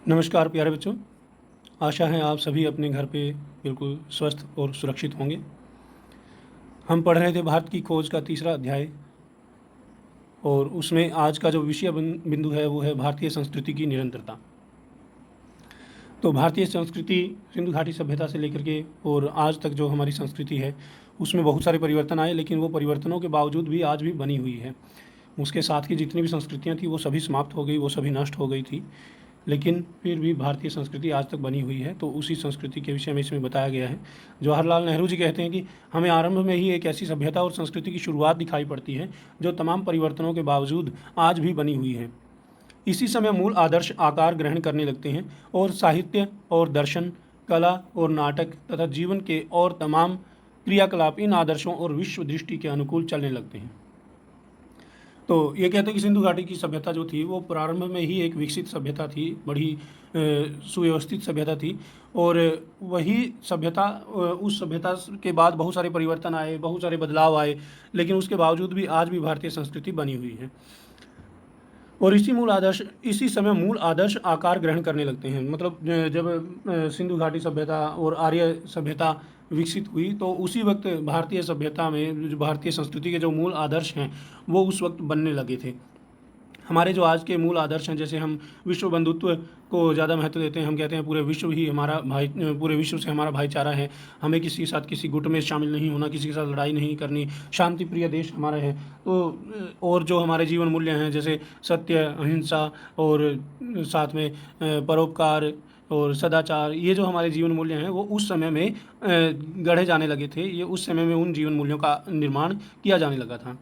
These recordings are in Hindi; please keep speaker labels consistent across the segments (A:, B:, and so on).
A: नमस्कार प्यारे बच्चों। आशा है आप सभी अपने घर पे बिल्कुल स्वस्थ और सुरक्षित होंगे। हम पढ़ रहे थे भारत की खोज का तीसरा अध्याय, और उसमें आज का जो विषय बिंदु है वो है भारतीय संस्कृति की निरंतरता। तो भारतीय संस्कृति सिंधु घाटी सभ्यता से लेकर के और आज तक जो हमारी संस्कृति है उसमें बहुत सारे परिवर्तन आए, लेकिन वो परिवर्तनों के बावजूद भी आज भी बनी हुई है। उसके साथ की जितनी भी संस्कृतियाँ थी वो सभी समाप्त हो गई, वो सभी नष्ट हो गई थी, लेकिन फिर भी भारतीय संस्कृति आज तक बनी हुई है। तो उसी संस्कृति के विषय में इसमें बताया गया है। जवाहरलाल नेहरू जी कहते हैं कि हमें आरंभ में ही एक ऐसी सभ्यता और संस्कृति की शुरुआत दिखाई पड़ती है जो तमाम परिवर्तनों के बावजूद आज भी बनी हुई है। इसी समय मूल आदर्श आकार ग्रहण करने लगते हैं और साहित्य और दर्शन, कला और नाटक तथा जीवन के और तमाम क्रियाकलाप इन आदर्शों और विश्व दृष्टि के अनुकूल चलने लगते हैं। तो ये कहते हैं कि सिंधु घाटी की सभ्यता जो थी वो प्रारंभ में ही एक विकसित सभ्यता थी, बड़ी सुव्यवस्थित सभ्यता थी। और वही सभ्यता, उस सभ्यता के बाद बहुत सारे परिवर्तन आए, बहुत सारे बदलाव आए, लेकिन उसके बावजूद भी आज भी भारतीय संस्कृति बनी हुई है। और इसी समय मूल आदर्श आकार ग्रहण करने लगते हैं। मतलब जब सिंधु घाटी सभ्यता और आर्य सभ्यता विकसित हुई तो उसी वक्त भारतीय सभ्यता में जो भारतीय संस्कृति के जो मूल आदर्श हैं वो उस वक्त बनने लगे थे। हमारे जो आज के मूल आदर्श हैं, जैसे हम विश्व बंधुत्व को ज़्यादा महत्व देते हैं, हम कहते हैं पूरे विश्व से हमारा भाईचारा है, हमें किसी के साथ किसी गुट में शामिल नहीं होना, किसी के साथ लड़ाई नहीं करनी, शांति प्रिय देश हमारा है। तो और जो हमारे जीवन मूल्य हैं जैसे सत्य, अहिंसा और साथ में परोपकार और सदाचार, ये जो हमारे जीवन मूल्य हैं वो उस समय में गढ़े जाने लगे थे। ये उस समय में उन जीवन मूल्यों का निर्माण किया जाने लगा था।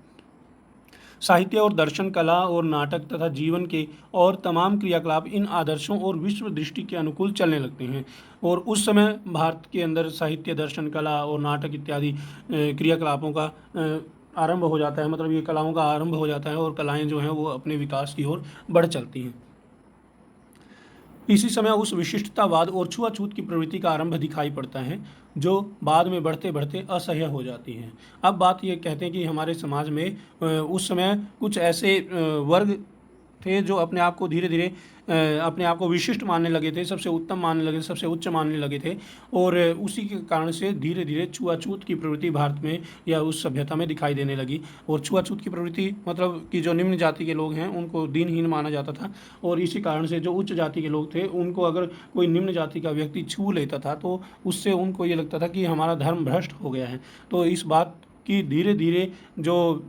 A: साहित्य और दर्शन, कला और नाटक तथा जीवन के और तमाम क्रियाकलाप इन आदर्शों और विश्व दृष्टि के अनुकूल चलने लगते हैं। और उस समय भारत के अंदर साहित्य, दर्शन, कला और नाटक इत्यादि क्रियाकलापों का आरंभ हो जाता है। मतलब ये कलाओं का आरंभ हो जाता है और कलाएं जो हैं वो अपने विकास की ओर बढ़ चलती हैं। इसी समय उस विशिष्टतावाद और छुआछूत की प्रवृत्ति का आरंभ दिखाई पड़ता है जो बाद में बढ़ते बढ़ते असह्य हो जाती है। अब बात ये कहते हैं कि हमारे समाज में उस समय कुछ ऐसे वर्ग थे जो अपने आप को धीरे धीरे अपने आप को विशिष्ट मानने लगे थे, सबसे उत्तम मानने लगे थे, सबसे उच्च मानने लगे थे। और उसी के कारण से धीरे धीरे छुआछूत की प्रवृत्ति भारत में या उस सभ्यता में दिखाई देने लगी। और छुआछूत की प्रवृत्ति मतलब कि जो निम्न जाति के लोग हैं उनको दीनहीन माना जाता था, और इसी कारण से जो उच्च जाति के लोग थे उनको अगर कोई निम्न जाति का व्यक्ति छू लेता था तो उससे उनको ये लगता था कि हमारा धर्म भ्रष्ट हो गया है। तो इस बात की धीरे धीरे जो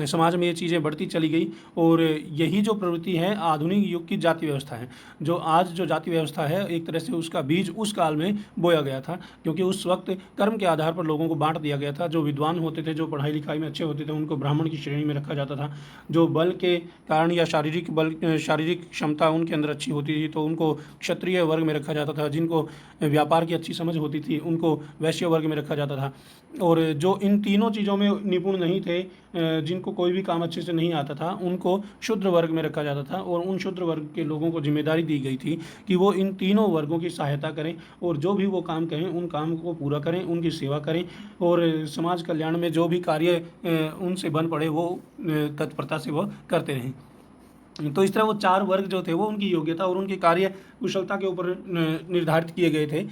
A: समाज में ये चीज़ें बढ़ती चली गई। और यही जो प्रवृत्ति है आधुनिक युग की जाति व्यवस्था है। जो आज जो जाति व्यवस्था है एक तरह से उसका बीज उस काल में बोया गया था, क्योंकि उस वक्त कर्म के आधार पर लोगों को बांट दिया गया था। जो विद्वान होते थे, जो पढ़ाई लिखाई में अच्छे होते थे, उनको ब्राह्मण की श्रेणी में रखा जाता था। जो बल के कारण या शारीरिक क्षमता उनके अंदर अच्छी होती थी तो उनको क्षत्रिय वर्ग में रखा जाता था। जिनको व्यापार की अच्छी समझ होती थी उनको वैश्य वर्ग में रखा जाता था। और जो इन तीनों चीज़ों में निपुण नहीं थे, जिनको कोई भी काम अच्छे से नहीं आता था, उनको शूद्र वर्ग में रखा जाता था। और उन शूद्र वर्ग के लोगों को जिम्मेदारी दी गई थी कि वो इन तीनों वर्गों की सहायता करें और जो भी वो काम करें उन काम को पूरा करें, उनकी सेवा करें, और समाज कल्याण में जो भी कार्य उनसे बन पड़े वो तत्परता से वो करते रहें। तो इस तरह वो चार वर्ग जो थे वो उनकी योग्यता और उनकी कार्य कुशलता के ऊपर निर्धारित किए गए थे,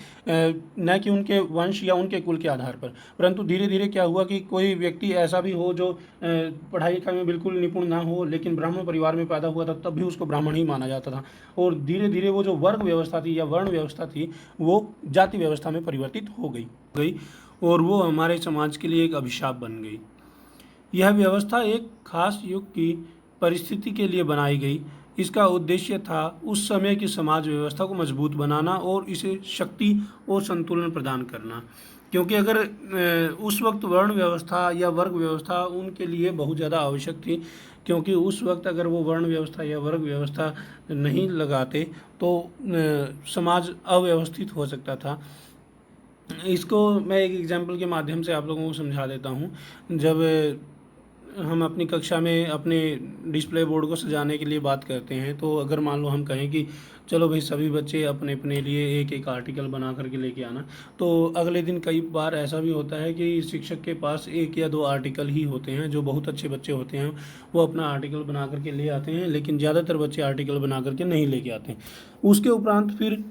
A: न कि उनके वंश या उनके कुल के आधार पर। परंतु धीरे धीरे क्या हुआ कि कोई व्यक्ति ऐसा भी हो जो पढ़ाई लिखाई में बिल्कुल निपुण ना हो लेकिन ब्राह्मण परिवार में पैदा हुआ था, तब भी उसको ब्राह्मण ही माना जाता था। और धीरे धीरे वो जो वर्ग व्यवस्था थी या वर्ण व्यवस्था थी वो जाति व्यवस्था में परिवर्तित हो गई और वो हमारे समाज के लिए एक अभिशाप बन गई। यह व्यवस्था एक खास युग की परिस्थिति के लिए बनाई गई। इसका उद्देश्य था उस समय की समाज व्यवस्था को मजबूत बनाना और इसे शक्ति और संतुलन प्रदान करना। क्योंकि अगर उस वक्त वर्ण व्यवस्था या वर्ग व्यवस्था उनके लिए बहुत ज़्यादा आवश्यक थी, क्योंकि उस वक्त अगर वो वर्ण व्यवस्था या वर्ग व्यवस्था नहीं लगाते तो समाज अव्यवस्थित हो सकता था। इसको मैं एक एग्जाम्पल के माध्यम से आप लोगों को समझा देता हूँ। जब हम अपनी कक्षा में अपने डिस्प्ले बोर्ड को सजाने के लिए बात करते हैं, तो अगर मान लो हम कहें कि चलो भाई सभी बच्चे अपने अपने लिए एक एक आर्टिकल बना करके लेके आना, तो अगले दिन कई बार ऐसा भी होता है कि शिक्षक के पास एक या दो आर्टिकल ही होते हैं। जो बहुत अच्छे बच्चे होते हैं वो अपना आर्टिकल बना करके ले आते हैं, लेकिन ज़्यादातर बच्चे आर्टिकल बना करके नहीं लेके आते हैं। उसके उपरांत फिर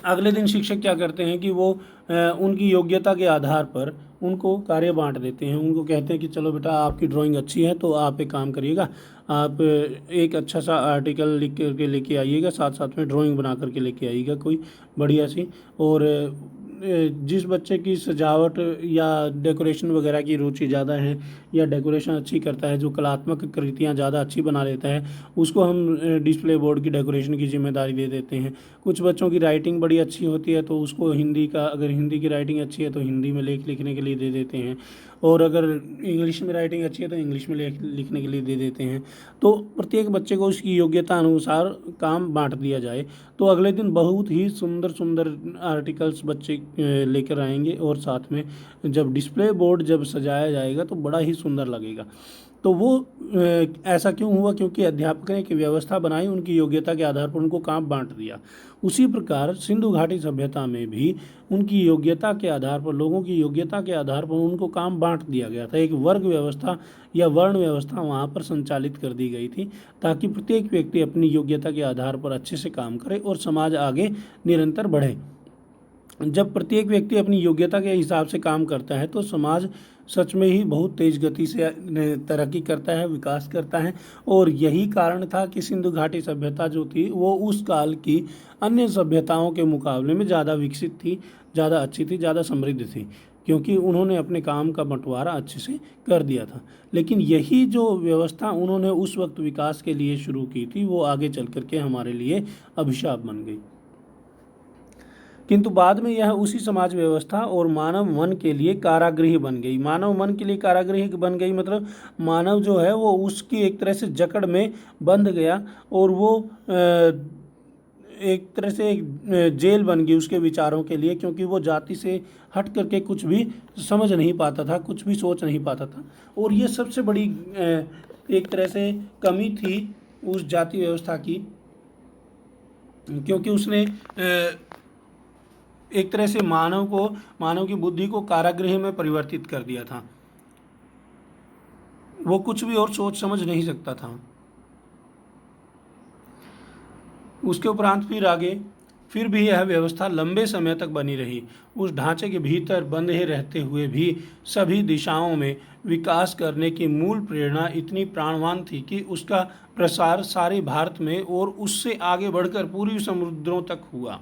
A: अगले दिन शिक्षक क्या करते हैं कि वो उनकी योग्यता के आधार पर उनको कार्य बांट देते हैं। उनको कहते हैं कि चलो बेटा, आपकी ड्राइंग अच्छी है तो आप एक काम करिएगा, आप एक अच्छा सा आर्टिकल लिख करके लेके आइएगा, साथ साथ में ड्राइंग बना करके लेके आइएगा कोई बढ़िया सी। और जिस बच्चे की सजावट या डेकोरेशन वगैरह की रुचि ज़्यादा है या डेकोरेशन अच्छी करता है, जो कलात्मक कृतियाँ ज़्यादा अच्छी बना लेता है, उसको हम डिस्प्ले बोर्ड की डेकोरेशन की जिम्मेदारी दे देते हैं। कुछ बच्चों की राइटिंग बड़ी अच्छी होती है तो उसको हिंदी का, अगर हिंदी की राइटिंग अच्छी है तो हिंदी में लेख लिखने के लिए दे देते हैं, और अगर इंग्लिश में राइटिंग अच्छी है तो इंग्लिश में लेख लिखने के लिए दे देते हैं। तो प्रत्येक बच्चे को उसकी योग्यता अनुसार काम बांट दिया जाए, तो अगले दिन बहुत ही सुंदर सुंदर आर्टिकल्स बच्चे लेकर आएंगे, और साथ में जब डिस्प्ले बोर्ड जब सजाया जाएगा तो बड़ा ही सुंदर लगेगा। तो वो ऐसा क्यों हुआ? क्योंकि अध्यापक ने एक व्यवस्था बनाई, उनकी योग्यता के आधार पर उनको काम बांट दिया। उसी प्रकार सिंधु घाटी सभ्यता में भी उनकी योग्यता के आधार पर, लोगों की योग्यता के आधार पर उनको काम बांट दिया गया था। एक वर्ग व्यवस्था या वर्ण व्यवस्था वहाँ पर संचालित कर दी गई थी, ताकि प्रत्येक व्यक्ति अपनी योग्यता के आधार पर अच्छे से काम करे और समाज आगे निरंतर बढ़े। जब प्रत्येक व्यक्ति अपनी योग्यता के हिसाब से काम करता है तो समाज सच में ही बहुत तेज गति से तरक्की करता है, विकास करता है। और यही कारण था कि सिंधु घाटी सभ्यता जो थी वो उस काल की अन्य सभ्यताओं के मुकाबले में ज़्यादा विकसित थी, ज़्यादा अच्छी थी, ज़्यादा समृद्ध थी, क्योंकि उन्होंने अपने काम का बंटवारा अच्छे से कर दिया था। लेकिन यही जो व्यवस्था उन्होंने उस वक्त विकास के लिए शुरू की थी, वो आगे चल करके हमारे लिए अभिशाप बन गई। किंतु बाद में यह उसी समाज व्यवस्था और मानव मन के लिए कारागृह बन गई। मानव मन के लिए कारागृह बन गई मतलब मानव जो है वो उसकी एक तरह से जकड़ में बंध गया, और वो एक तरह से एक जेल बन गई उसके विचारों के लिए, क्योंकि वो जाति से हट करके कुछ भी समझ नहीं पाता था, कुछ भी सोच नहीं पाता था। और ये सबसे बड़ी एक तरह से कमी थी उस जाति व्यवस्था की, क्योंकि उसने एक तरह से मानव की बुद्धि को कारागृह में परिवर्तित कर दिया था। वो कुछ भी और सोच समझ नहीं सकता था। उसके उपरांत फिर भी यह व्यवस्था लंबे समय तक बनी रही। उस ढांचे के भीतर बंधे रहते हुए भी सभी दिशाओं में विकास करने की मूल प्रेरणा इतनी प्राणवान थी कि उसका प्रसार सारे भारत में और उससे आगे बढ़कर पूर्वी समुद्रों तक हुआ।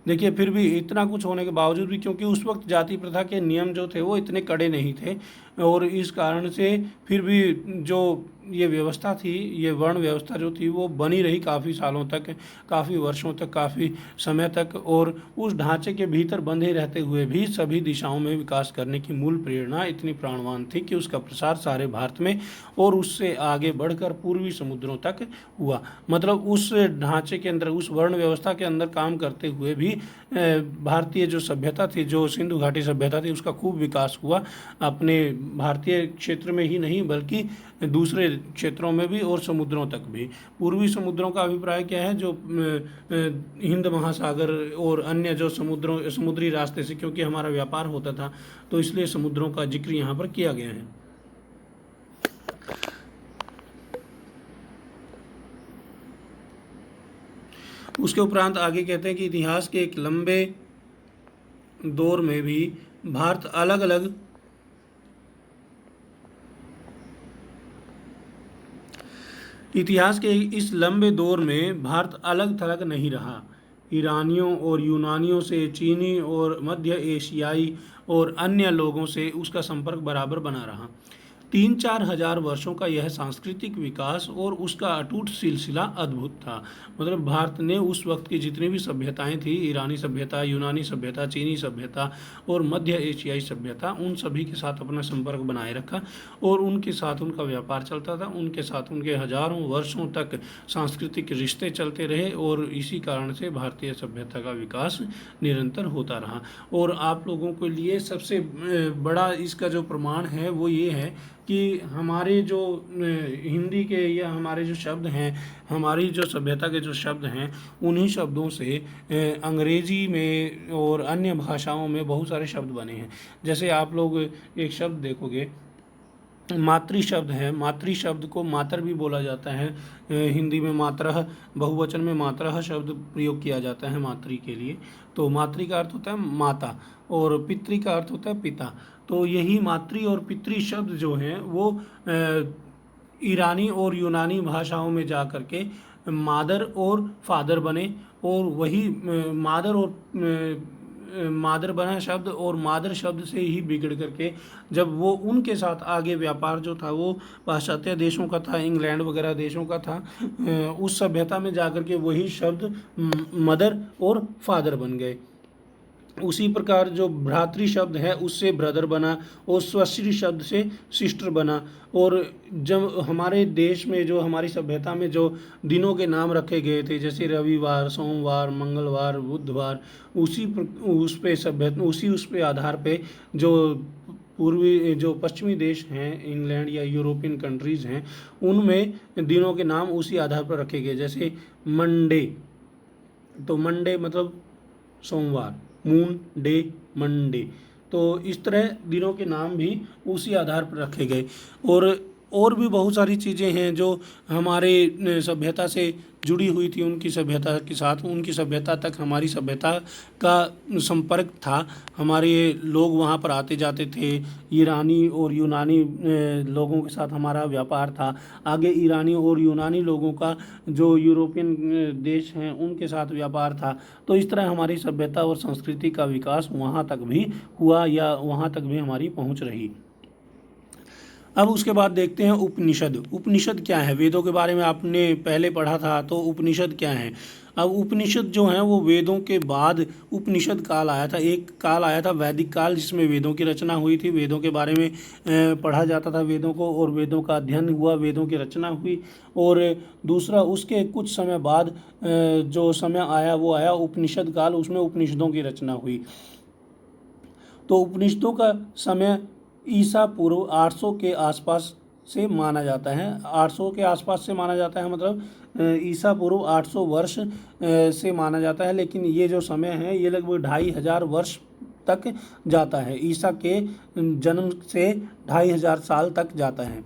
A: देखिए, फिर भी इतना कुछ होने के बावजूद भी, क्योंकि उस वक्त जाति प्रथा के नियम जो थे वो इतने कड़े नहीं थे, और इस कारण से फिर भी जो ये व्यवस्था थी, ये वर्ण व्यवस्था जो थी वो बनी रही काफ़ी सालों तक, काफ़ी वर्षों तक, काफ़ी समय तक। और उस ढांचे के भीतर बंधे रहते हुए भी सभी दिशाओं में विकास करने की मूल प्रेरणा इतनी प्राणवान थी कि उसका प्रसार सारे भारत में और उससे आगे बढ़कर पूर्वी समुद्रों तक हुआ। मतलब उस ढांचे के अंदर, उस वर्ण व्यवस्था के अंदर काम करते हुए भी भारतीय जो सभ्यता थी, जो सिंधु घाटी सभ्यता थी, उसका खूब विकास हुआ। अपने भारतीय क्षेत्र में ही नहीं बल्कि दूसरे क्षेत्रों में भी और समुद्रों तक भी। पूर्वी समुद्रों का अभिप्राय क्या है? जो हिंद महासागर और अन्य जो समुद्री रास्ते से, क्योंकि हमारा व्यापार होता था तो इसलिए समुद्रों का जिक्र यहाँ पर किया गया है। उसके उपरांत आगे कहते हैं कि इतिहास के एक लंबे दौर में भी भारत अलग अलग इतिहास के इस लंबे दौर में भारत अलग थलग नहीं रहा। ईरानियों और यूनानियों से, चीनी और मध्य एशियाई और अन्य लोगों से उसका संपर्क बराबर बना रहा। 3-4 हजार वर्षों का यह सांस्कृतिक विकास और उसका अटूट सिलसिला अद्भुत था। मतलब भारत ने उस वक्त की जितनी भी सभ्यताएं थी, ईरानी सभ्यता, यूनानी सभ्यता, चीनी सभ्यता और मध्य एशियाई सभ्यता, उन सभी के साथ अपना संपर्क बनाए रखा और उनके साथ उनका व्यापार चलता था। उनके साथ उनके हजारों वर्षों तक सांस्कृतिक रिश्ते चलते रहे और इसी कारण से भारतीय सभ्यता का विकास निरंतर होता रहा। और आप लोगों के लिए सबसे बड़ा इसका जो प्रमाण है वो ये है कि हमारे जो हिंदी के या हमारे जो शब्द हैं, हमारी जो सभ्यता के जो शब्द हैं, उन्हीं शब्दों से अंग्रेजी में और अन्य भाषाओं में बहुत सारे शब्द बने हैं। जैसे आप लोग एक शब्द देखोगे, मातृ शब्द है। मातृ शब्द को मातर भी बोला जाता है। हिंदी में मातरः, बहुवचन में मातरः शब्द प्रयोग किया जाता है मातृ के लिए। तो मातृ का अर्थ होता है माता और पितृ का अर्थ होता है पिता। तो यही मातृ और पितृ शब्द जो हैं वो ईरानी और यूनानी भाषाओं में जा कर के मादर और फादर बने, और वही मादर और मादर बना शब्द, और मादर शब्द से ही बिगड़ करके जब वो उनके साथ आगे व्यापार जो था वो पाश्चात्य देशों का था, इंग्लैंड वगैरह देशों का था, उस सभ्यता में जा कर के वही शब्द मदर और फादर बन गए। उसी प्रकार जो भ्रातृ शब्द है उससे ब्रदर बना, और स्वश्री शब्द से सिस्टर बना। और जब हमारे देश में जो हमारी सभ्यता में जो दिनों के नाम रखे गए थे, जैसे रविवार, सोमवार, मंगलवार, बुधवार, उस पे आधार पे जो पूर्वी जो पश्चिमी देश हैं, इंग्लैंड या यूरोपियन कंट्रीज़ हैं, उनमें दिनों के नाम उसी आधार पर रखे गए। जैसे मंडे, तो मंडे मतलब सोमवार, मून डे, मंडे। तो इस तरह दिनों के नाम भी उसी आधार पर रखे गए। और भी बहुत सारी चीज़ें हैं जो हमारे सभ्यता से जुड़ी हुई थी, उनकी सभ्यता के साथ, उनकी सभ्यता तक हमारी सभ्यता का संपर्क था। हमारे लोग वहाँ पर आते जाते थे, ईरानी और यूनानी लोगों के साथ हमारा व्यापार था। आगे ईरानी और यूनानी लोगों का जो यूरोपियन देश हैं उनके साथ व्यापार था। तो इस तरह हमारी सभ्यता और संस्कृति का विकास वहाँ तक भी हुआ, या वहाँ तक भी हमारी पहुँच रही। अब उसके बाद देखते हैं उपनिषद। उपनिषद क्या है? वेदों के बारे में आपने पहले पढ़ा था, तो उपनिषद क्या है? अब उपनिषद जो है वो वेदों के बाद उपनिषद काल आया था। एक काल आया था वैदिक काल, जिसमें वेदों की रचना हुई थी, वेदों के बारे में पढ़ा जाता था वेदों को, और वेदों का अध्ययन हुआ, वेदों की रचना हुई। और दूसरा उसके कुछ समय बाद जो समय आया वो आया उपनिषद काल, उसमें उपनिषदों की रचना हुई। तो उपनिषदों का समय ईसा पूर्व 800 के आसपास से माना जाता है। 800 के आसपास से माना जाता है, मतलब ईसा पूर्व 800 वर्ष से माना जाता है। लेकिन ये जो समय है ये लगभग 2500 वर्ष तक जाता है। ईसा के जन्म से 2500 साल तक जाता है।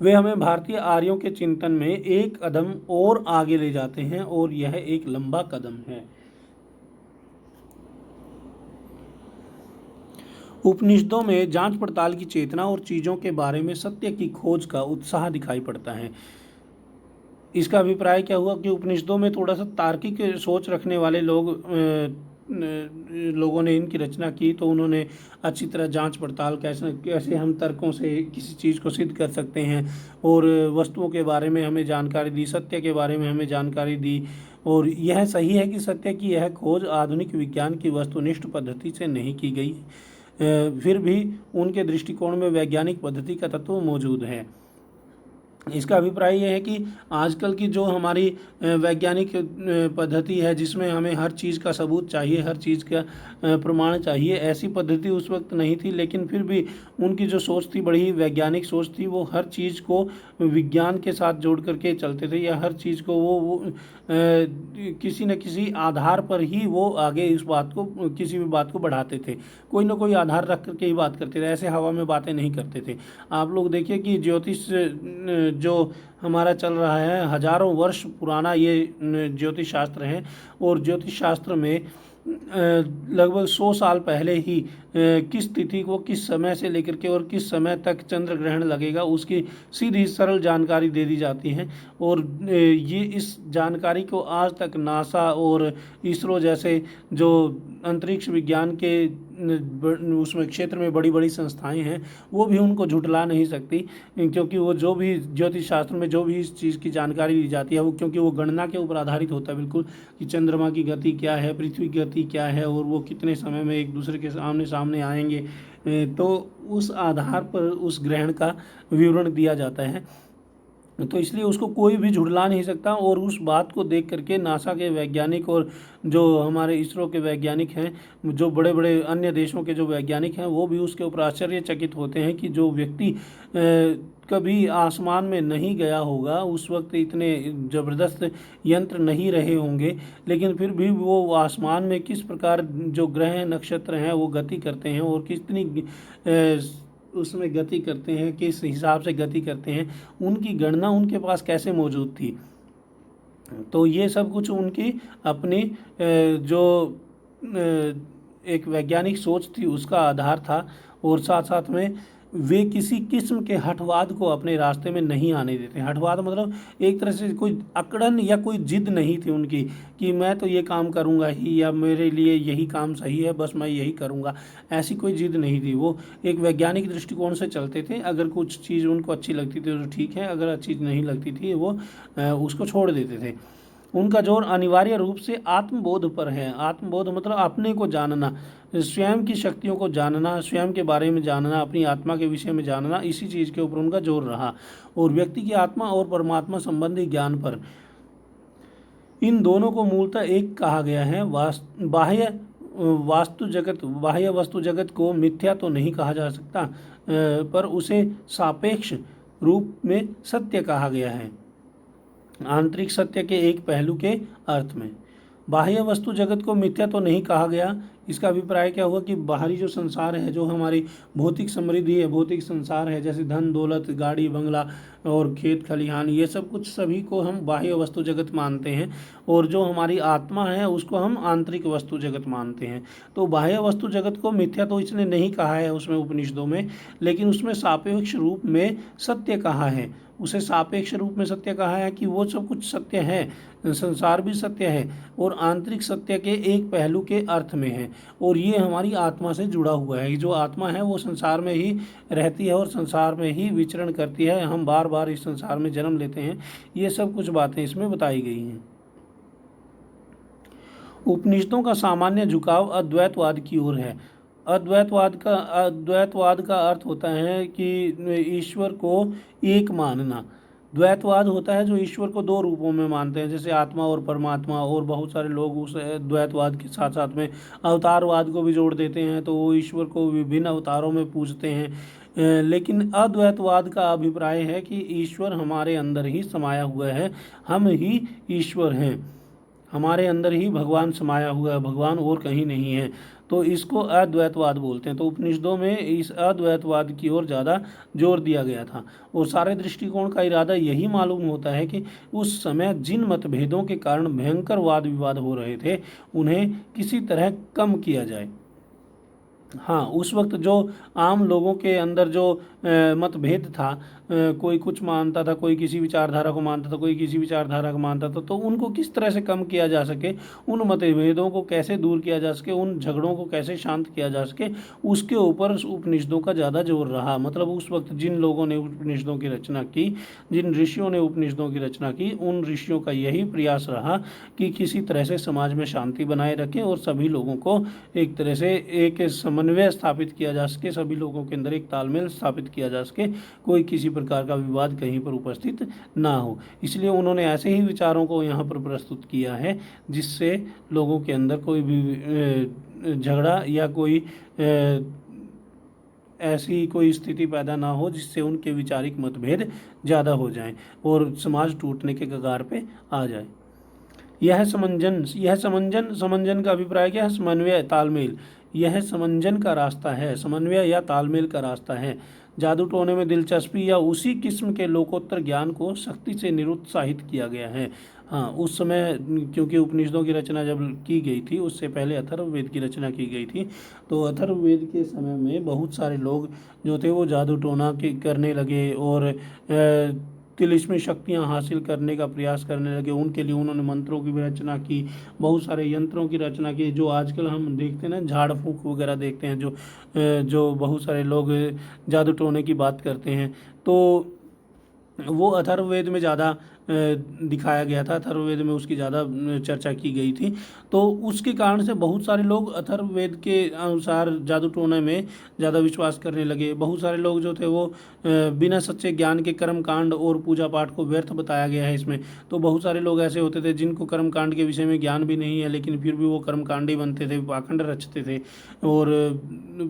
A: वे हमें भारतीय आर्यों के चिंतन में एक कदम और आगे ले जाते हैं, और यह एक लंबा कदम है। उपनिषदों में जांच पड़ताल की चेतना और चीज़ों के बारे में सत्य की खोज का उत्साह दिखाई पड़ता है। इसका अभिप्राय क्या हुआ कि उपनिषदों में थोड़ा सा तार्किक सोच रखने वाले लोगों ने इनकी रचना की, तो उन्होंने अच्छी तरह जांच पड़ताल कैसे हम तर्कों से किसी चीज़ को सिद्ध कर सकते हैं, और वस्तुओं के बारे में हमें जानकारी दी, सत्य के बारे में हमें जानकारी दी। और यह सही है कि सत्य की यह खोज आधुनिक विज्ञान की वस्तुनिष्ठ पद्धति से नहीं की गई, फिर भी उनके दृष्टिकोण में वैज्ञानिक पद्धति का तत्व मौजूद है। इसका अभिप्राय यह है कि आजकल की जो हमारी वैज्ञानिक पद्धति है, जिसमें हमें हर चीज़ का सबूत चाहिए, हर चीज़ का प्रमाण चाहिए, ऐसी पद्धति उस वक्त नहीं थी। लेकिन फिर भी उनकी जो सोच थी, बड़ी वैज्ञानिक सोच थी, वो हर चीज़ को विज्ञान के साथ जोड़ करके चलते थे, या हर चीज़ को वो किसी न किसी आधार पर ही वो आगे इस बात को, किसी भी बात को बढ़ाते थे। कोई ना कोई आधार रख करके ही बात करते थे, ऐसे हवा में बातें नहीं करते थे। आप लोग देखिए कि ज्योतिष जो हमारा चल रहा है, हजारों वर्ष पुराना ये ज्योतिष शास्त्र है, और ज्योतिष शास्त्र में लगभग 100 साल पहले ही किस तिथि को किस समय से लेकर के और किस समय तक चंद्र ग्रहण लगेगा उसकी सीधी सरल जानकारी दे दी जाती है। और ये इस जानकारी को आज तक नासा और इसरो जैसे जो अंतरिक्ष विज्ञान के उसमें क्षेत्र में बड़ी बड़ी संस्थाएं हैं, वो भी उनको झुठला नहीं सकती, क्योंकि वो जो भी ज्योतिष शास्त्र में जो भी इस चीज़ की जानकारी दी जाती है, वो क्योंकि वो गणना के ऊपर आधारित होता है बिल्कुल, कि चंद्रमा की गति क्या है, पृथ्वी की गति क्या है, और वो कितने समय में एक दूसरे के सामने सामने आएंगे। तो उस आधार पर उस ग्रहण का विवरण दिया जाता है। तो इसलिए उसको कोई भी झुठला नहीं सकता। और उस बात को देख करके नासा के वैज्ञानिक और जो हमारे इसरो के वैज्ञानिक हैं, जो बड़े बड़े अन्य देशों के जो वैज्ञानिक हैं, वो भी उसके ऊपर आश्चर्यचकित होते हैं कि जो व्यक्ति कभी आसमान में नहीं गया होगा, उस वक्त इतने ज़बरदस्त यंत्र नहीं रहे होंगे, लेकिन फिर भी वो आसमान में किस प्रकार जो ग्रह नक्षत्र हैं वो गति करते हैं और कितनी उसमें गति करते हैं, किस हिसाब से गति करते हैं, उनकी गणना उनके पास कैसे मौजूद थी। तो ये सब कुछ उनकी अपनी जो एक वैज्ञानिक सोच थी उसका आधार था। और साथ साथ में वे किसी किस्म के हठवाद को अपने रास्ते में नहीं आने देते। हठवाद मतलब एक तरह से कोई अकड़न या कोई जिद नहीं थी उनकी कि मैं तो ये काम करूँगा ही, या मेरे लिए यही काम सही है, बस मैं यही करूँगा, ऐसी कोई जिद नहीं थी। वो एक वैज्ञानिक दृष्टिकोण से चलते थे। अगर कुछ चीज़ उनको अच्छी लगती थी तो ठीक है, अगर अच्छी नहीं लगती थी वो उसको छोड़ देते थे। उनका जोर अनिवार्य रूप से आत्मबोध पर है। आत्मबोध मतलब अपने को जानना, स्वयं की शक्तियों को जानना, स्वयं के बारे में जानना, अपनी आत्मा के विषय में जानना, इसी चीज़ के ऊपर उनका जोर रहा। और व्यक्ति की आत्मा और परमात्मा संबंधी ज्ञान पर, इन दोनों को मूलतः एक कहा गया है। बाह्य वस्तु जगत को मिथ्या तो नहीं कहा जा सकता, पर उसे सापेक्ष रूप में सत्य कहा गया है, आंतरिक सत्य के एक पहलू के अर्थ में। बाह्य वस्तु जगत को मिथ्या तो नहीं कहा गया। इसका अभिप्राय क्या हुआ कि बाहरी जो संसार है, जो हमारी भौतिक समृद्धि है, भौतिक संसार है, जैसे धन दौलत, गाड़ी बंगला और खेत खलिहान, ये सब कुछ सभी को हम बाह्य वस्तु जगत मानते हैं। और जो हमारी आत्मा है उसको हम आंतरिक वस्तु जगत मानते हैं। तो बाह्य वस्तु जगत को मिथ्या तो इसने नहीं कहा है उसमें उपनिषदों में, लेकिन उसमें सापेक्ष रूप में सत्य कहा है। उसे सापेक्ष रूप में सत्य कहा है कि वो सब कुछ सत्य है, संसार भी सत्य है और आंतरिक सत्य के एक पहलू के अर्थ में है। और ये हमारी आत्मा से जुड़ा हुआ है। जो आत्मा है वो संसार में ही रहती है और संसार में ही विचरण करती है। हम बार बार इस संसार में जन्म लेते हैं। ये सब कुछ बातें इसमें बताई गई हैं। उपनिषदों का सामान्य झुकाव अद्वैतवाद की ओर है। अद्वैतवाद का अर्थ होता है कि ईश्वर को एक मानना। द्वैतवाद होता है जो ईश्वर को दो रूपों में मानते हैं, जैसे आत्मा और परमात्मा। और बहुत सारे लोग उस द्वैतवाद के साथ साथ में अवतारवाद को भी जोड़ देते हैं, तो वो ईश्वर को विभिन्न अवतारों में पूजते हैं। लेकिन अद्वैतवाद का अभिप्राय है कि ईश्वर हमारे अंदर ही समाया हुआ है, हम ही ईश्वर हैं, हमारे अंदर ही भगवान समाया हुआ है, भगवान और कहीं नहीं है। तो इसको अद्वैतवाद बोलते हैं। तो उपनिषदों में इस अद्वैतवाद की ओर ज़्यादा जोर दिया गया था। और सारे दृष्टिकोण का इरादा यही मालूम होता है कि उस समय जिन मतभेदों के कारण भयंकर वाद विवाद हो रहे थे, उन्हें किसी तरह कम किया जाए। हाँ, उस वक्त जो आम लोगों के अंदर जो मतभेद था, कोई कुछ मानता था, कोई किसी विचारधारा को मानता था, कोई किसी विचारधारा को मानता था, तो उनको किस तरह से कम किया जा सके, उन मतभेदों को कैसे दूर किया जा सके, उन झगड़ों को कैसे शांत किया जा सके, उसके ऊपर उपनिषदों का ज़्यादा जोर रहा। मतलब उस वक्त जिन लोगों ने उपनिषदों की रचना की, जिन ऋषियों ने उपनिषदों की रचना की, उन ऋषियों का यही प्रयास रहा कि किसी तरह से समाज में शांति बनाए रखें और सभी लोगों को एक तरह से एक समन्वय स्थापित किया जा सके, सभी लोगों के अंदर एक तालमेल स्थापित किया जा सके, कोई किसी प्रकार का विवाद कहीं पर उपस्थित ना हो। इसलिए उन्होंने ऐसे ही विचारों को यहाँ पर प्रस्तुत किया है जिससे लोगों के अंदर कोई भी झगड़ा या कोई ऐसी कोई स्थिति पैदा ना हो जिससे उनके वैचारिक मतभेद ज़्यादा हो जाएं और समाज टूटने के कगार पे आ जाए। समंजन का अभिप्राय क्या है? समन्वय, तालमेल। यह समंजन का रास्ता है, समन्वय या तालमेल का रास्ता है। जादू टोने में दिलचस्पी या उसी किस्म के लोकोत्तर ज्ञान को सख्ती से निरुत्साहित किया गया है। हाँ, उस समय क्योंकि उपनिषदों की रचना जब की गई थी, उससे पहले अथर्ववेद की रचना की गई थी, तो अथर्ववेद के समय में बहुत सारे लोग जो थे वो जादू टोना करने लगे और तिलिस्मी शक्तियाँ हासिल करने का प्रयास करने लगे। उनके लिए उन्होंने मंत्रों की भी रचना की, बहुत सारे यंत्रों की रचना की, जो आजकल हम देखते हैं ना, झाड़ फूँक वगैरह देखते हैं, जो बहुत सारे लोग जादू टोने की बात करते हैं, तो वो अथर्ववेद में ज़्यादा दिखाया गया था, अथर्ववेद में उसकी ज़्यादा चर्चा की गई थी। तो उसके कारण से बहुत सारे लोग अथर्ववेद के अनुसार जादू टोने में ज़्यादा विश्वास करने लगे। बहुत सारे लोग जो थे वो बिना सच्चे ज्ञान के कर्म कांड और पूजा पाठ को व्यर्थ बताया गया है इसमें। तो बहुत सारे लोग ऐसे होते थे जिनको कर्म कांड के विषय में ज्ञान भी नहीं है, लेकिन फिर भी वो कर्म कांडी बनते थे, पाखंड रचते थे और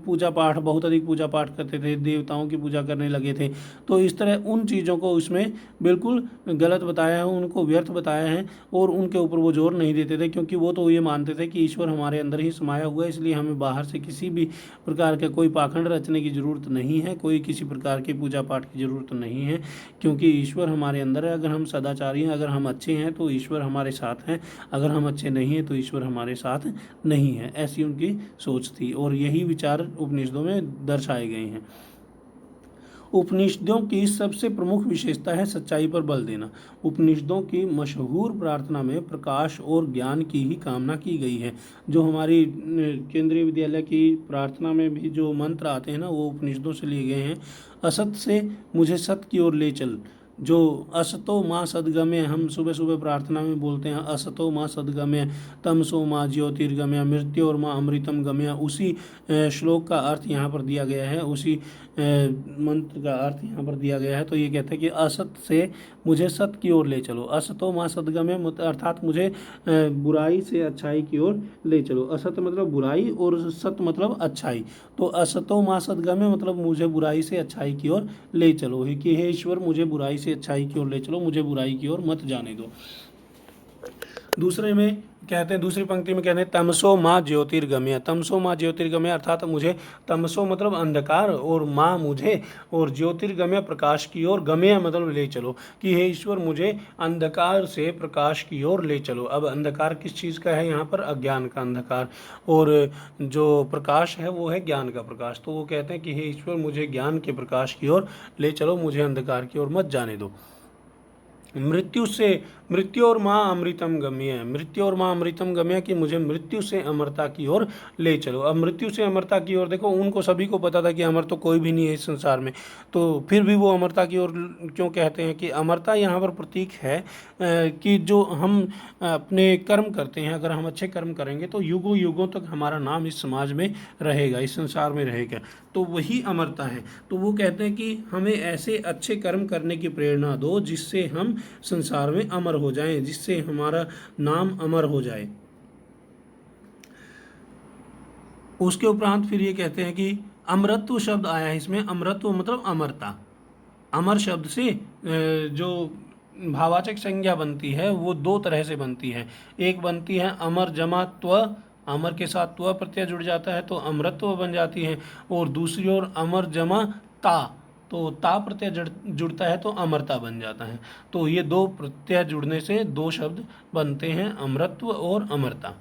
A: पूजा पाठ, बहुत अधिक पूजा पाठ करते थे, देवताओं की पूजा करने लगे थे। तो इस तरह उन चीज़ों को इसमें बिल्कुल गलत बताया है, उनको व्यर्थ बताया है और उनके ऊपर वो जोर नहीं देते थे, क्योंकि वो तो ये मानते थे कि ईश्वर हमारे अंदर ही समाया हुआ है, इसलिए हमें बाहर से किसी भी प्रकार का कोई पाखंड रचने की ज़रूरत नहीं है, कोई किसी प्रकार की पूजा पाठ की ज़रूरत नहीं है, क्योंकि ईश्वर हमारे अंदर है। अगर हम सदाचारी हैं, अगर हम अच्छे हैं तो ईश्वर हमारे साथ हैं, अगर हम अच्छे नहीं हैं तो ईश्वर हमारे साथ नहीं है। ऐसी उनकी सोच थी और यही विचार उपनिषदों में दर्शाए गए हैं। उपनिषदों की सबसे प्रमुख विशेषता है सच्चाई पर बल देना। उपनिषदों की मशहूर प्रार्थना में प्रकाश और ज्ञान की ही कामना की गई है। जो हमारी केंद्रीय विद्यालय की प्रार्थना में भी जो मंत्र आते हैं ना, वो उपनिषदों से लिए गए हैं। असत से मुझे सत्य की ओर ले चल। जो असतो माँ सदगम्य, हम सुबह सुबह प्रार्थना में बोलते हैं असतो माँ सदगम्य, तमसो माँ ज्योतिर्गम्य, मृत्यु और माँ अमृतम गम्य। उसी श्लोक का अर्थ यहाँ पर दिया गया है, उसी मंत्र का अर्थ यहाँ पर दिया गया है। तो ये कहते हैं कि असत से मुझे सत्य की ओर ले चलो। असतो माँ सदगम्य अर्थात मुझे बुराई से अच्छाई की ओर ले चलो। असत मतलब बुराई और सत मतलब अच्छाई। तो असतो माँ सदगम्य मतलब मुझे बुराई से अच्छाई की ओर ले चलो, कि हे ईश्वर मुझे बुराई से अच्छाई की ओर ले चलो, मुझे बुराई की ओर मत जाने दो। दूसरे में कहते हैं, दूसरी पंक्ति में कहते हैं तमसो माँ ज्योतिर्गम्य। तमसो माँ ज्योतिर्गम्य अर्थात मुझे, तमसो मतलब अंधकार और माँ मुझे, और ज्योतिर्गम्य प्रकाश की ओर, गम्य मतलब ले चलो, कि हे ईश्वर मुझे अंधकार से प्रकाश की ओर ले चलो। अब अंधकार किस चीज़ का है यहाँ पर? अज्ञान का अंधकार, और जो प्रकाश है वो है ज्ञान का प्रकाश। तो वो कहते हैं कि हे ईश्वर मुझे ज्ञान के प्रकाश की ओर ले चलो, मुझे अंधकार की ओर मत जाने दो। मृत्यु और माँ अमृतम गम्य। मृत्यु और माँ अमृतम गम्य, कि मुझे मृत्यु से अमरता की ओर ले चलो। अब मृत्यु से अमरता की ओर, देखो उनको सभी को पता था कि अमर तो कोई भी नहीं है इस संसार में, तो फिर भी वो अमरता की ओर क्यों कहते हैं? कि अमरता यहाँ पर प्रतीक है कि जो हम अपने कर्म करते हैं, अगर हम अच्छे कर्म करेंगे तो युगों युगों तक हमारा नाम इस समाज में रहेगा, इस संसार में रहेगा, तो वही अमरता है। तो वो कहते हैं कि हमें ऐसे अच्छे कर्म करने की प्रेरणा दो जिससे हम संसार में अमर हो जाएं, जिससे हमारा नाम अमर हो जाए। उसके उपरांत फिर ये कहते हैं कि अमरत्व शब्द आया है इसमें। अमरत्व मतलब अमरता। अमर शब्द से जो भावाचक संज्ञा बनती है वो दो तरह से बनती है। एक बनती है अमर जमा त्व, अमर के साथ त्व प्रत्यय जुड़ जाता है तो अमरत्व बन जाती है, और दूसरी ओर अमर जमा ता, तो ता प्रत्यय जुड़ता है तो अमरता बन जाता है। तो ये दो प्रत्यय जुड़ने से दो शब्द बनते हैं, अमरत्व और अमरता।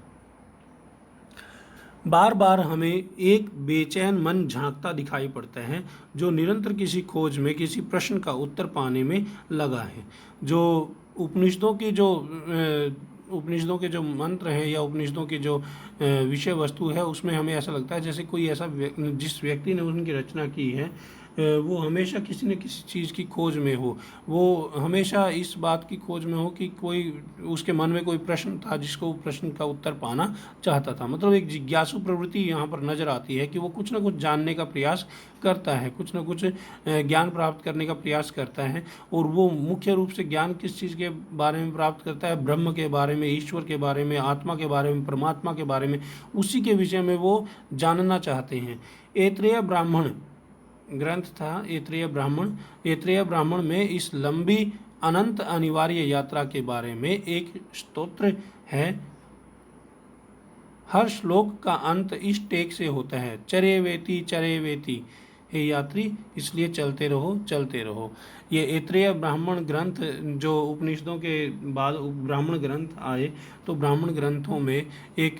A: बार बार हमें एक बेचैन मन झांकता दिखाई पड़ता है जो निरंतर किसी खोज में, किसी प्रश्न का उत्तर पाने में लगा है। जो उपनिषदों की जो उपनिषदों के जो मंत्र हैं या उपनिषदों की जो विषय वस्तु है, उसमें हमें ऐसा लगता है जैसे कोई ऐसा जिस व्यक्ति ने उनकी रचना की है वो हमेशा किसी न किसी चीज़ की खोज में हो, वो हमेशा इस बात की खोज में हो कि कोई उसके मन में कोई प्रश्न था जिसको वो प्रश्न का उत्तर पाना चाहता था। मतलब एक जिज्ञासु प्रवृत्ति यहाँ पर नज़र आती है कि वो कुछ ना कुछ जानने का प्रयास करता है, कुछ ना कुछ ज्ञान प्राप्त करने का प्रयास करता है। और वो मुख्य रूप से ज्ञान किस चीज़ के बारे में प्राप्त करता है? ब्रह्म के बारे में, ईश्वर के बारे में, आत्मा के बारे में, परमात्मा के बारे में, उसी के विषय में वो जानना चाहते हैं। ऐत्रेय ब्राह्मण ग्रंथ था, ऐत्रेय ब्राह्मण में इस लंबी अनंत अनिवार्य यात्रा के बारे में एक स्तोत्र है। हर श्लोक का अंत इस टेक से होता है, चरे वेती, हे यात्री इसलिए चलते रहो चलते रहो। ये ऐत्रेय ब्राह्मण ग्रंथ, जो उपनिषदों के बाद ब्राह्मण ग्रंथ आए, तो ब्राह्मण ग्रंथों में एक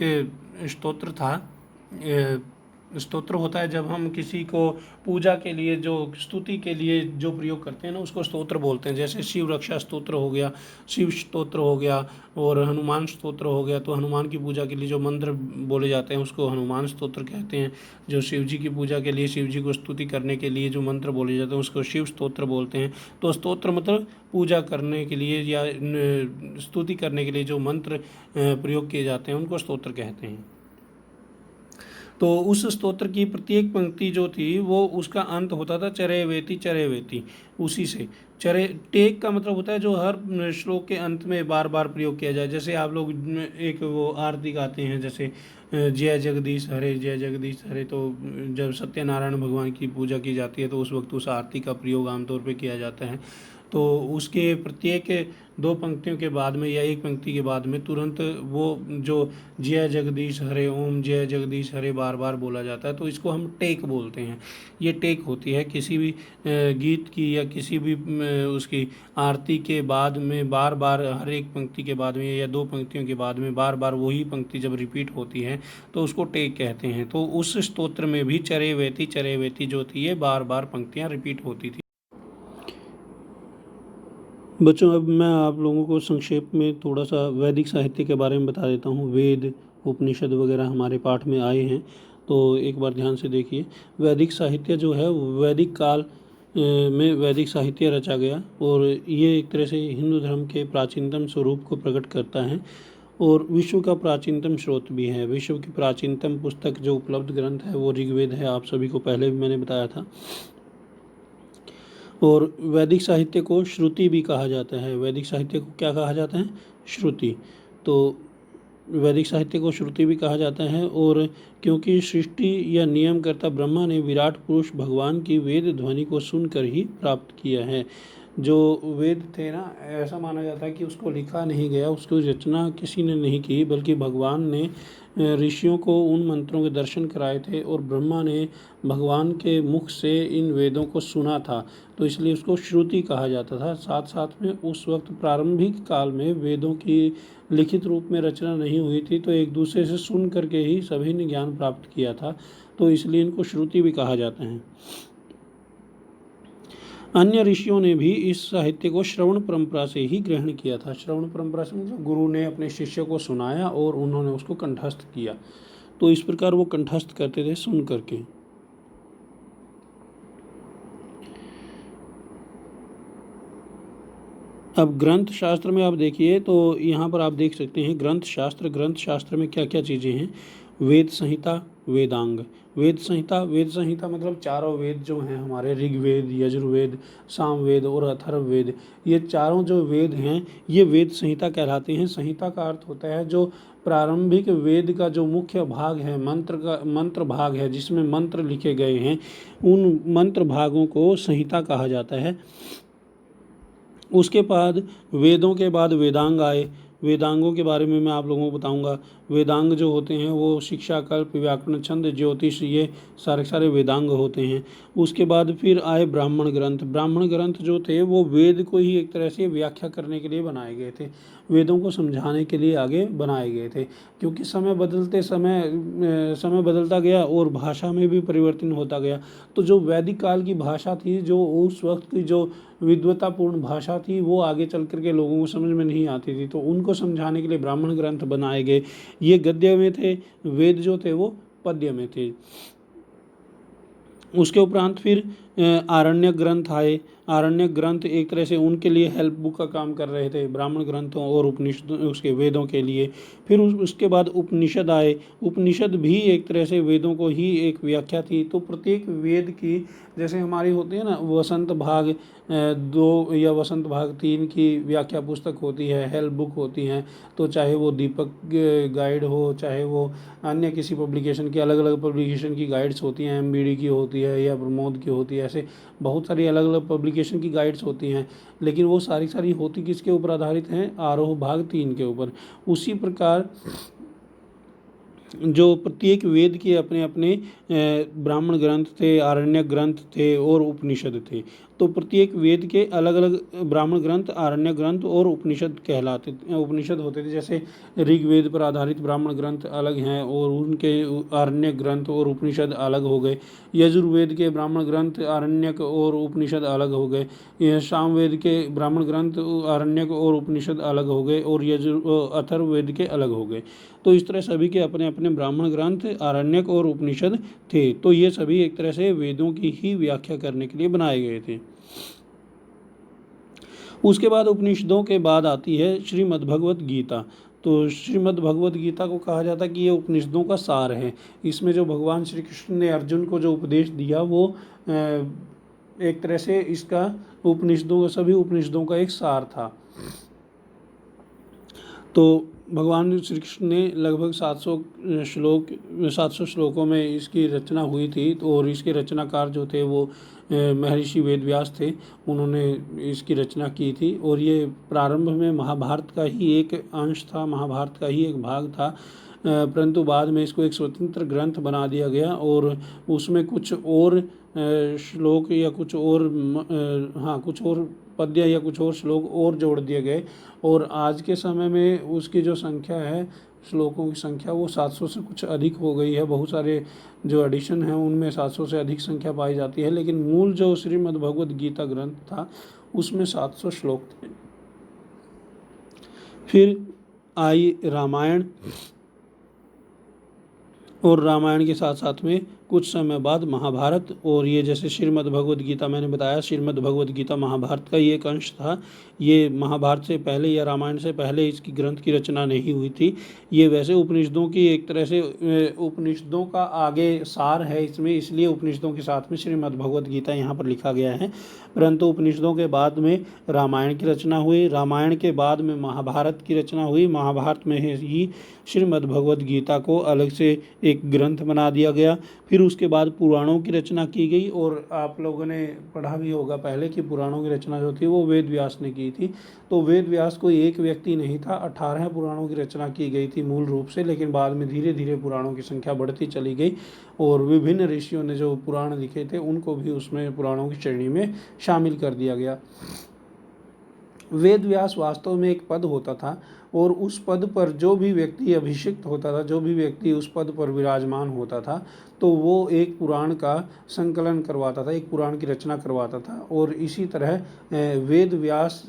A: स्तोत्र था स्तोत्र होता है जब हम किसी को पूजा के लिए, जो स्तुति के लिए जो प्रयोग करते हैं ना, उसको स्तोत्र बोलते हैं। जैसे शिव रक्षा स्तोत्र हो गया, शिव स्तोत्र हो गया, और हनुमान स्तोत्र हो गया। तो हनुमान की पूजा के लिए जो मंत्र बोले जाते हैं उसको हनुमान स्तोत्र कहते हैं। जो शिव जी की पूजा के लिए, शिव जी को स्तुति करने के लिए जो मंत्र बोले जाते हैं उसको शिव स्तोत्र बोलते हैं। तो स्तोत्र मतलब पूजा करने के लिए या स्तुति करने के लिए जो मंत्र प्रयोग किए जाते हैं उनको स्तोत्र कहते हैं। तो उस स्तोत्र की प्रत्येक पंक्ति जो थी वो उसका अंत होता था चरे वेति चरे वेति, उसी से। चरे टेक का मतलब होता है जो हर श्लोक के अंत में बार बार प्रयोग किया जाए। जैसे आप लोग एक वो आरती गाते हैं, जैसे जय जगदीश हरे जय जगदीश हरे। तो जब सत्यनारायण भगवान की पूजा की जाती है तो उस वक्त उस आरती का प्रयोग आमतौर पे किया जाता है। तो उसके प्रत्येक दो पंक्तियों के बाद में या एक पंक्ति के बाद में तुरंत वो जो जय जगदीश हरे, ओम जय जगदीश हरे बार बार बोला जाता है। तो इसको हम टेक बोलते हैं। ये टेक होती है किसी भी गीत की या किसी भी उसकी आरती के बाद में बार बार हर एक पंक्ति के बाद में या दो पंक्तियों के बाद में बार बार वही पंक्ति जब रिपीट होती है तो उसको टेक कहते हैं। तो उस स्तोत्र में भी चरे वेती जो थी ये बार बार पंक्तियाँ रिपीट होती थी। बच्चों, अब मैं आप लोगों को संक्षेप में थोड़ा सा वैदिक साहित्य के बारे में बता देता हूँ। वेद, उपनिषद वगैरह हमारे पाठ में आए हैं, तो एक बार ध्यान से देखिए। वैदिक साहित्य जो है वैदिक काल में वैदिक साहित्य रचा गया, और ये एक तरह से हिंदू धर्म के प्राचीनतम स्वरूप को प्रकट करता है और विश्व का प्राचीनतम स्रोत भी है। विश्व की प्राचीनतम पुस्तक जो उपलब्ध ग्रंथ है वो ऋग्वेद है, आप सभी को पहले भी मैंने बताया था। और वैदिक साहित्य को श्रुति भी कहा जाता है। वैदिक साहित्य को क्या कहा जाता है? श्रुति। तो वैदिक साहित्य को श्रुति भी कहा जाता है, और क्योंकि सृष्टि या नियमकर्ता ब्रह्मा ने विराट पुरुष भगवान की वेद ध्वनि को सुनकर ही प्राप्त किया है। जो वेद थे ना, ऐसा माना जाता है कि उसको लिखा नहीं गया, उसकी रचना किसी ने नहीं की, बल्कि भगवान ने ऋषियों को उन मंत्रों के दर्शन कराए थे और ब्रह्मा ने भगवान के मुख से इन वेदों को सुना था। तो इसलिए उसको श्रुति कहा जाता था। साथ साथ में उस वक्त प्रारंभिक काल में वेदों की लिखित रूप में रचना नहीं हुई थी, तो एक दूसरे से सुन करके ही सभी ने ज्ञान प्राप्त किया था, तो इसलिए इनको श्रुति भी कहा जाता है। अन्य ऋषियों ने भी इस साहित्य को श्रवण परंपरा से ही ग्रहण किया था। श्रवण परंपरा से मतलब गुरु ने अपने शिष्य को सुनाया और उन्होंने उसको कंठस्थ किया। तो इस प्रकार वो कंठस्थ करते थे सुन करके। अब ग्रंथ शास्त्र में आप देखिए, तो यहाँ पर आप देख सकते हैं ग्रंथ शास्त्र में क्या क्या चीज़ें हैं। वेद संहिता, वेदांग। वेद संहिता मतलब चारों वेद जो हैं हमारे, ऋग्वेद, यजुर्वेद, सामवेद और अथर्ववेद, ये चारों जो वेद हैं ये वेद संहिता कहलाते हैं। संहिता का अर्थ होता है जो प्रारंभिक वेद का जो मुख्य भाग है, मंत्र भाग है जिसमें मंत्र लिखे गए हैं, उन मंत्र भागों को संहिता कहा जाता है। उसके बाद वेदों के बाद वेदांग आए। वेदांगों के बारे में मैं आप लोगों को बताऊंगा। वेदांग जो होते हैं वो शिक्षा, कल्प, व्याकरण, छंद, ज्योतिष, ये सारे वेदांग होते हैं। उसके बाद फिर आए ब्राह्मण ग्रंथ। ब्राह्मण ग्रंथ जो थे वो वेद को ही एक तरह से व्याख्या करने के लिए बनाए गए थे, वेदों को समझाने के लिए आगे बनाए गए थे। क्योंकि समय बदलता गया और भाषा में भी परिवर्तन होता गया, तो जो वैदिक काल की भाषा थी, जो उस वक्त की जो विद्वतापूर्ण भाषा थी, वो आगे चल करके लोगों को समझ में नहीं आती थी, तो उनको समझाने के लिए ब्राह्मण ग्रंथ बनाए गए। ये गद्य में थे, वेद जो थे वो पद्य में थे। उसके उपरांत फिर आरण्य ग्रंथ आए। आरण्य ग्रंथ एक तरह से उनके लिए हेल्प बुक का काम कर रहे थे, ब्राह्मण ग्रंथों और उपनिषद उसके वेदों के लिए। फिर उसके बाद उपनिषद आए। उपनिषद भी एक तरह से वेदों को ही एक व्याख्या थी। तो प्रत्येक वेद की, जैसे हमारी होती है ना वसंत भाग 2 या वसंत भाग 3 की व्याख्या पुस्तक होती है, हेल्प बुक होती हैं। तो चाहे वो दीपक गाइड हो, चाहे वो अन्य किसी पब्लिकेशन की, अलग अलग पब्लिकेशन की गाइड्स होती हैं, MBD की होती है या प्रमोद की होती है, ऐसे बहुत सारी अलग अलग पब्लिकेशन की गाइड्स होती हैं। लेकिन वो सारी होती किसके ऊपर आधारित हैं? आरोह भाग 3 के ऊपर। उसी प्रकार जो प्रत्येक वेद के अपने अपने ब्राह्मण ग्रंथ थे, आरण्यक ग्रंथ थे और उपनिषद थे। तो प्रत्येक वेद के अलग अलग ब्राह्मण ग्रंथ, आरण्यक ग्रंथ और उपनिषद उपनिषद होते थे। जैसे ऋग्वेद पर आधारित ब्राह्मण ग्रंथ अलग हैं और उनके आरण्यक ग्रंथ और उपनिषद अलग हो गए। यजुर्वेद के ब्राह्मण ग्रंथ, आरण्यक और उपनिषद अलग हो गए। सामवेद के ब्राह्मण ग्रंथ, आरण्यक और उपनिषद अलग हो गए और अथर्ववेद के अलग हो गए। तो इस तरह सभी के अपने अपने ब्राह्मण ग्रंथ, आरण्यक और उपनिषद थे। तो ये सभी एक तरह से वेदों की ही व्याख्या करने के लिए बनाए गए थे। उसके बाद उपनिषदों के बाद आती है श्रीमद् भगवत गीता। तो श्रीमद् भगवत गीता को कहा जाता है कि ये उपनिषदों का सार है। इसमें जो भगवान श्री कृष्ण ने अर्जुन को जो उपदेश दिया वो एक तरह से इसका सभी उपनिषदों का एक सार था। तो भगवान श्री कृष्ण ने लगभग 700 श्लोकों में इसकी रचना हुई थी। और इसके रचनाकार जो थे वो महर्षि वेदव्यास थे। उन्होंने इसकी रचना की थी और ये प्रारंभ में महाभारत का ही एक अंश था, महाभारत का ही एक भाग था। परंतु बाद में इसको एक स्वतंत्र ग्रंथ बना दिया गया और उसमें कुछ और श्लोक या कुछ और कुछ और पद्य या कुछ और श्लोक और जोड़ दिए गए। और आज के समय में उसकी जो संख्या है, श्लोकों की संख्या, वो 700 से कुछ अधिक हो गई है। बहुत सारे जो एडिशन हैं उनमें 700 से अधिक संख्या पाई जाती है, लेकिन मूल जो श्रीमद् भगवत गीता ग्रंथ था उसमें 700 श्लोक थे। फिर आई रामायण, और रामायण के साथ साथ में कुछ समय बाद महाभारत। और ये जैसे श्रीमद् भगवत गीता मैंने बताया, श्रीमद् भगवत गीता महाभारत का ही एक अंश था। ये महाभारत से पहले या रामायण से पहले इसकी ग्रंथ की रचना नहीं हुई थी। ये वैसे उपनिषदों की एक तरह से उपनिषदों का आगे सार है इसमें, इसलिए उपनिषदों के साथ में श्रीमद् भगवत गीता यहाँ पर लिखा गया है। परंतु उपनिषदों के बाद में रामायण की रचना हुई, रामायण के बाद में महाभारत की रचना हुई, महाभारत में ही श्रीमद् भगवत गीता को अलग से एक ग्रंथ बना दिया गया। फिर उसके बाद पुराणों की रचना की गई। और आप लोगों ने पढ़ा भी होगा पहले कि पुराणों की रचना जो थी वो वेद व्यास ने की थी। तो वेद व्यास कोई एक व्यक्ति नहीं था, 18 पुराणों की रचना की गई थी मूल रूप से, लेकिन बाद में धीरे धीरे पुराणों की संख्या बढ़ती चली गई और विभिन्न ऋषियों ने जो पुराण लिखे थे उनको भी उसमें पुराणों की श्रेणी में शामिल कर दिया गया। वेद व्यास वास्तव में एक पद होता था और उस पद पर जो भी व्यक्ति अभिषिक्त होता था, जो भी व्यक्ति उस पद पर विराजमान होता था, तो वो एक पुराण का संकलन करवाता था, एक पुराण की रचना करवाता था। और इसी तरह वेद व्यास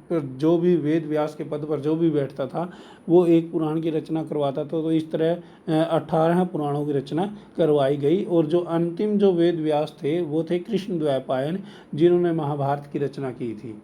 A: पर जो भी वेद व्यास के पद पर जो भी बैठता था वो एक पुराण की रचना करवाता था। तो इस तरह 18 पुराणों की रचना करवाई गई। और जो अंतिम जो वेद व्यास थे वो थे कृष्ण द्वैपायन, जिन्होंने महाभारत की रचना की थी।